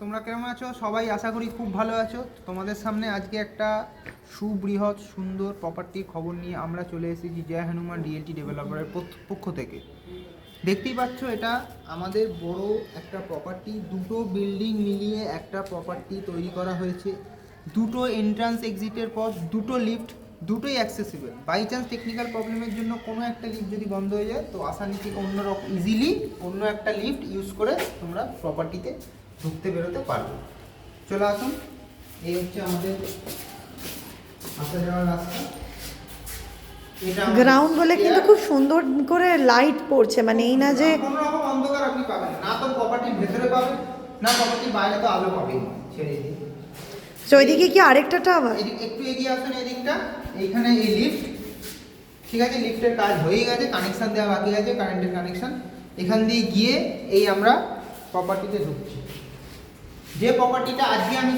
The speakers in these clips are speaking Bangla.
তোমরা কেমন আছো? সবাই আশা করি খুব ভালো আছো। তোমাদের সামনে আজকে একটা সুবৃহৎ সুন্দর প্রপার্টির খবর নিয়ে আমরা চলে এসেছি জয় হনুমান রিয়েলটি ডেভেলপারের পক্ষ থেকে। দেখতেই পাচ্ছ, এটা আমাদের বড় একটা প্রপার্টি। দুটো বিল্ডিং মিলিয়ে একটা প্রপার্টি তৈরি করা হয়েছে। দুটো এন্ট্রান্স এক্সিটের পর দুটো লিফট, দুটোই অ্যাক্সেসিবল। বাই চান্স টেকনিক্যাল প্রবলেমের জন্য কোনো একটা লিফট যদি বন্ধ হয়ে যায়, তো আসানি থেকে ইজিলি অন্য একটা লিফট ইউজ করে তোমরা প্রপার্টিতে ঢুকতে বেরোতে পারবে। চলে আসুন, এই হচ্ছে আমাদের আসা যাওয়ার রাস্তা। গ্রাউন্ড বলে কিন্তু খুব সুন্দর করে লাইট পড়ছে, মানে এই না যে কোনো রকম অন্ধকার আপনি পাবেন না, তো প্রপার্টির ভেতরে পাবেন না প্রপার্টির বাইরে তো আলো পাবেন। ছেড়ে দিন। ওইদিকে কি আরেকটা টাওয়ার? একটু এগিয়ে আসুন এদিকটা, এইখানে এই লিফট, ঠিক আছে, লিফটের কাজ হয়ে গেছে, কানেকশন দেওয়া বাকি আছে, কারেন্টের কানেকশন। এখান দিয়ে গিয়ে এই আমরা প্রপার্টিতে ঢুকছি। যে প্রপার্টিটা আজকে আমি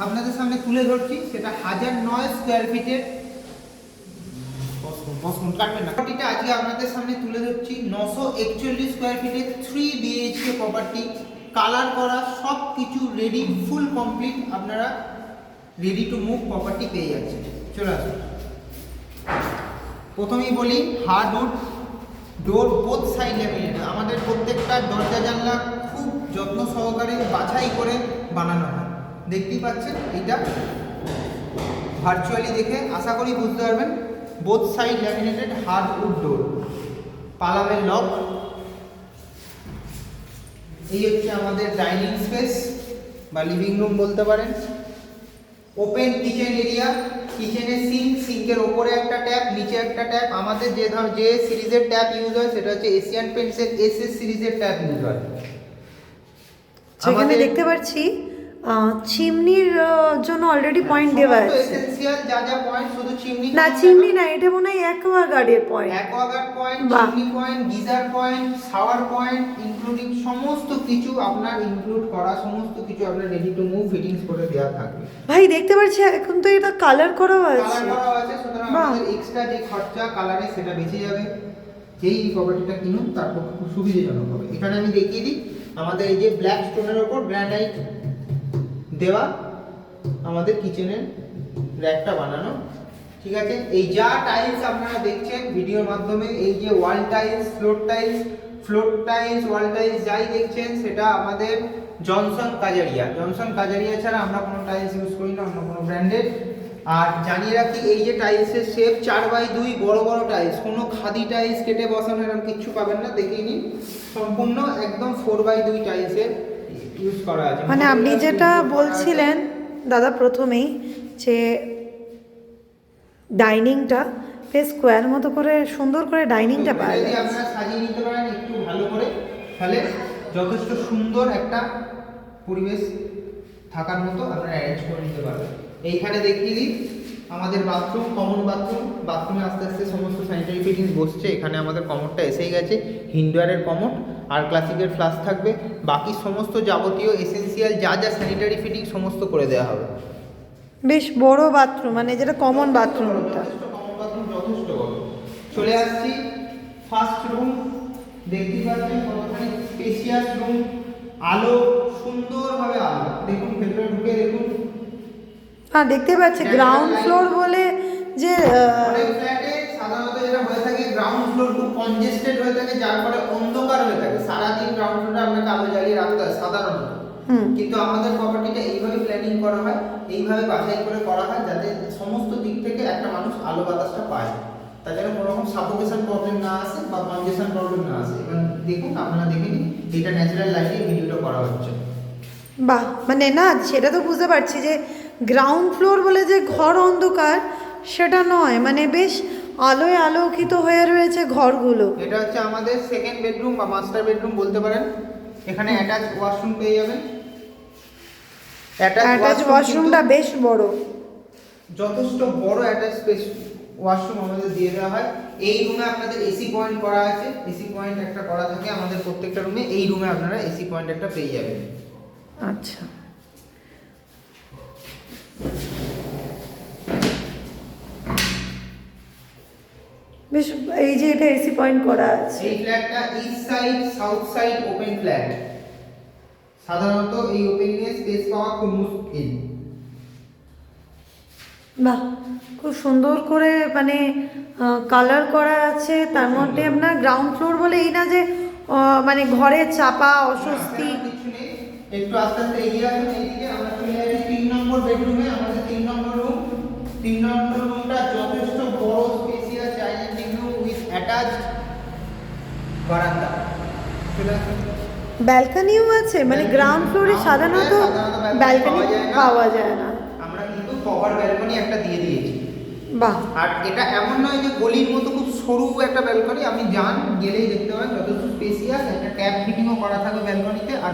আপনাদের সামনে তুলে ধরছি সেটা 1009 স্কোয়ার ফিটের প্রপার্টিটা আজকে আপনাদের সামনে তুলে ধরছি 941 স্কোয়ার ফিটের 3 বিএইচকে প্রপার্টি। কালার করা, সব কিছু রেডি, ফুল কমপ্লিট। আপনারা রেডি টু মুভ প্রপার্টি পেয়ে যাচ্ছেন। চলে আসুন। প্রথমেই বলি, হার্ডউড ডোর বোথ সাইড ল্যামিনেটেড। আমাদের প্রত্যেকটা দরজা জানলা খুব যত্ন সহকারে বাছাই করে বানানো হয়। দেখতেই পাচ্ছেন, এটা ভার্চুয়ালি দেখে আশা করি বুঝতে পারবেন। বোথ সাইড ল্যামিনেটেড হার্ডউড ডোর, পালামের লক। এই হচ্ছে আমাদের ডাইনিং স্পেস বা লিভিং রুম বলতে পারেন। ওপেন কিচেন এরিয়া, কিচেনের সিঙ্কের ওপরে একটা ট্যাপ, নিচে একটা ট্যাপ। আমাদের যে সিরিজের ট্যাপ ইউজ হয় সেটা হচ্ছে এশিয়ান পেইন্টসের এসএস সিরিজের ট্যাপ ইউজ হয়। সেখানে দেখতে পাচ্ছি চিমনির জন্য অলরেডি পয়েন্ট দেওয়া আছে। এসেনশিয়াল যা যা পয়েন্ট, শুধু চিমনি না, চিমনি না, এটা মনে হয় অ্যাকোয়াগার্ডের point. Aquaguard point, chimney point, geyser point, shower point, including সমস্ত কিছু আপনার ইনক্লুড করা, সমস্ত কিছু আপনার রেডি টু মুভ ফিটিংস করে দেওয়া থাকবে। ভাই দেখতে পাচ্ছি এখন তো এটা কালার করাও আছে। কালার করা আছে, সুতরাং আমাদের এক্সট্রা যে খরচা কালারে সেটা বেঁচে যাবে। যেই প্রপার্টিটা কিনুন তার পক্ষে খুব সুবিধাজনক হবে। এখানে আমি দেখিয়ে দিই, আমাদের এই যে ব্ল্যাক স্টোনের ওপর গ্রানাইট দেওয়া আমাদের কিচেনের র্যাকটা বানানো, ঠিক আছে। এই যা টাইলস আপনারা দেখছেন ভিডিওর মাধ্যমে, এই যে wall tiles, floor tiles, wall tiles যাই দেখছেন, সেটা আমাদের জনসন কাজারিয়া ছাড়া আমরা কোনো টাইলস ইউজ করি না, অন্য কোনো ব্র্যান্ডের। আর জানিয়ে রাখি, এই যে টাইলসের শেপ 4x2 বড় বড় টাইলস, কোনো খাদি টাইলস কেটে বসানো এরকম কিচ্ছু পাবেন না। দেখিয়ে নিন, সম্পূর্ণ একদম 4x2 টাইলসের ইউজ করা আছে। মানে আপনি যেটা বলছিলেন দাদা প্রথমেই, যে ডাইনিংটা বেশ স্কোয়ার মতো করে সুন্দর করে ডাইনিংটা পাওয়া যদি যায়। আপনারা সাজিয়ে নিতে পারেন একটু ভালো করে, তাহলে যথেষ্ট সুন্দর একটা পরিবেশ থাকার মতো আপনারা অ্যারেঞ্জ করে নিতে পারবেন। এইখানে দেখিয়ে দিই আমাদের বাথরুম, কমন বাথরুমে আস্তে আস্তে সমস্ত স্যানিটারি ফিটিংস বসছে। এখানে আমাদের কমোডটা এসেই গেছে, হিন্ডওয়ারের কমোড আর ক্লাসিকের ফ্লাশ থাকবে। বাকি সমস্ত যাবতীয় এসেনশিয়াল যা যা স্যানিটারি ফিটিং সমস্ত করে দেওয়া হবে। বেশ বড় বাথরুম, মানে যেটা কমন বাথরুমটা। যথেষ্ট বড়। চলে আসছি ফার্স্ট রুম। দেখতেই পাচ্ছেন কতখানি স্পেশিয়াস রুম, আলো সুন্দরভাবে আলো। দেখুন ভেতরে ঢুকে দেখুন। হ্যাঁ, দেখতে পাচ্ছি গ্রাউন্ড ফ্লোর বলে যে অনেক ফ্ল্যাটে সাধারণত যেটা হয়ে থাকে, গ্রাউন্ড ফ্লোর খুব কনজেস্টেড হয়ে থাকে, যার ফলে অন্ধকার হয়ে থাকে। সারাদিন গ্রাউন্ড ফ্লোরে আপনাকে আলো জ্বালিয়ে রাখতে হয় সাধারণত। কিন্তু আমাদের প্রপার্টিটা এইভাবে প্ল্যানিং করা হয়, এইভাবে বাছাই করে করা হয়, যাতে সমস্ত দিক থেকে একটা মানুষ আলো বাতাসটা পায়, তার জন্য কোনো রকম সাফোকেশন প্রবলেম না আসে বা কনজেশন প্রবলেম না আসে। এবার দেখুন, আপনারা দেখে নিন, এটা ন্যাচারাল লাইটে ভিডিওটা করা হচ্ছে। বাহ, মানে না সেটা তো বুঝতে পারছি যে গ্রাউন্ড ফ্লোর বলে যে ঘর অন্ধকার সেটা নয়, মানে বেশ আলোয় আলোকিত হয়ে রয়েছে ঘরগুলো। এটা হচ্ছে আমাদের সেকেন্ড বেডরুম বা মাস্টার বেডরুম বলতে পারেন। এখানে অ্যাটাচ ওয়াশরুম পেয়ে যাবেন। অ্যাটাচ ওয়াশরুমটা বেশ বড়, যথেষ্ট বড় অ্যাটাচ স্পেস ওয়াশরুম আমাদের দিয়ে দেওয়া হয়। এই রুমে আপনাদের এসি পয়েন্ট করা আছে, এসি পয়েন্ট একটা করা থাকে আমাদের প্রত্যেকটা রুমে। এই রুমে আপনারা এসি পয়েন্ট একটা পেয়ে যাবেন। আচ্ছা, বেশ। এই যে এটা এসি পয়েন্ট করা আছে। এই ফ্ল্যাটটা east side south side open flat. সাধারণত এই ওপেনিং এ স্পেস পাওয়া খুব মুশকিল। বাহ, খুব সুন্দর করে মানে কালার করা আছে। তার মধ্যে আপনার গ্রাউন্ড ফ্লোর বলে এই না যে মানে ঘরে চাপা অস্বস্তি। কিছু নেই, একটু আস্তে আস্তে এগিয়ে আসুন এইদিকে। আমরা চলে যাচ্ছি 3 নম্বর বেডরুমে। আমাদের 3 নম্বর রুম। 3 নম্বর রুমটা যথেষ্ট বড় spacious dining room with attached বারান্দা। চলে আসুন। ব্যালকনিও আছে, মানে গ্রাউন্ড ফ্লোরে সাধারণত ব্যালকনি পাওয়া যায় না। আমরা কিন্তু কভার ব্যালকনি একটা দিয়ে দিয়েছি। বাহ, আর এটা এমন নয় যে গলির মতো খুব সরু একটা ব্যালকনি, আপনি যান গেলেই দেখতে পাবেন যথেষ্ট স্পেসিয়াস। একটা ট্যাপ ফিটিংও করা থাকবে ব্যালকনিতে, আর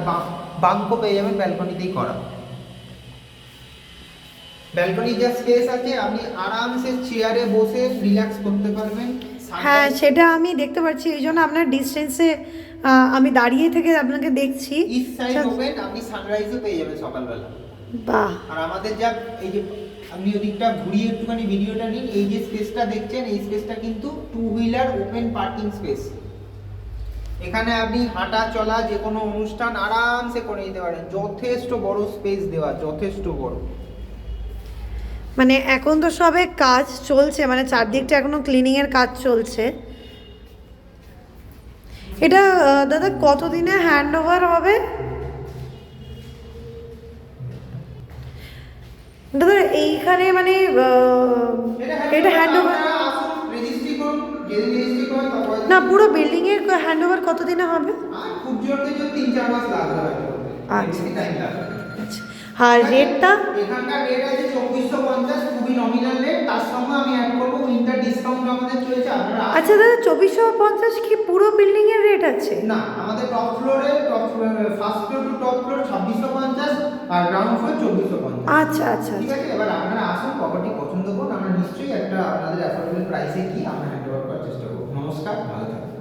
বাঙ্কও পেয়ে যাবেন ব্যালকনিতেই করা। ব্যালকনি যা স্পেস আছে আপনি আরামসে চেয়ারে বসে রিল্যাক্স করতে পারবেন। হ্যাঁ সেটা আমি দেখতে পাচ্ছি, এই জন্য আপনার ডিস্টেন্সে আমি দাঁড়িয়ে থেকে আপনাকে দেখছি। ইস্ট সাইড ওপেন, আপনি সানরাইজও পেয়ে যাবেন সকালবেলা। বাহ, আর আমাদের যা এই যে আপনি ওদিকটা ঘুরিয়ে একটুখানি ভিডিওটা নিন, এই যে স্পেসটা দেখছেন এই স্পেসটা কিন্তু 2 হুইলার ওপেন পার্কিং স্পেস। এখানে আপনি হাঁটা চলা যে কোনো অনুষ্ঠান আরামসে করে নিতে পারেন। যথেষ্ট বড় স্পেস দেওয়া, যথেষ্ট বড়। মানে এখন তো সবে কাজ চলছে, মানে চারদিকটা এখনো ক্লিনিং এর কাজ চলছে। এটা দাদা কতদিনে হ্যান্ড ওভার হবে? দাদা এইখানে মানে এটা হ্যান্ড ওভার রেজিস্ট্রি করুন, যেদিন রেজিস্ট্রি করেন তারপরে না, পুরো বিল্ডিং এর হ্যান্ড ওভার কতদিনে হবে? আর খুব জোরকে যে 3-4 মাস লাগবে হয়তো। আচ্ছা। বেশি টাইম লাগবে। আচ্ছা, আর রেটটা? এখানকার রেট আছে 2450, খুবই নমিনাল রেট। তার সঙ্গে আমি অ্যাড করব উইন্টার ডিসকাউন্ট আমাদের চলছে। আপনারা আচ্ছা দাদা, 2450 কি পুরো বিল্ডিং এর রেট আছে? না, আমাদের টপ ফ্লোরে first floor to top floor 2650 আর গ্রাউন্ড ফ্লোর 2450। আচ্ছা আচ্ছা ঠিক আছে, এবার আপনারা আসুন, প্রপার্টি পছন্দ করুন, আমরা নিশ্চয়ই একটা আপনাদের অ্যাফোর্ডেবল প্রাইসে কি আমরা হ্যান্ড ওভার করার চেষ্টা করব। নমস্কার, ভালো থাকবেন।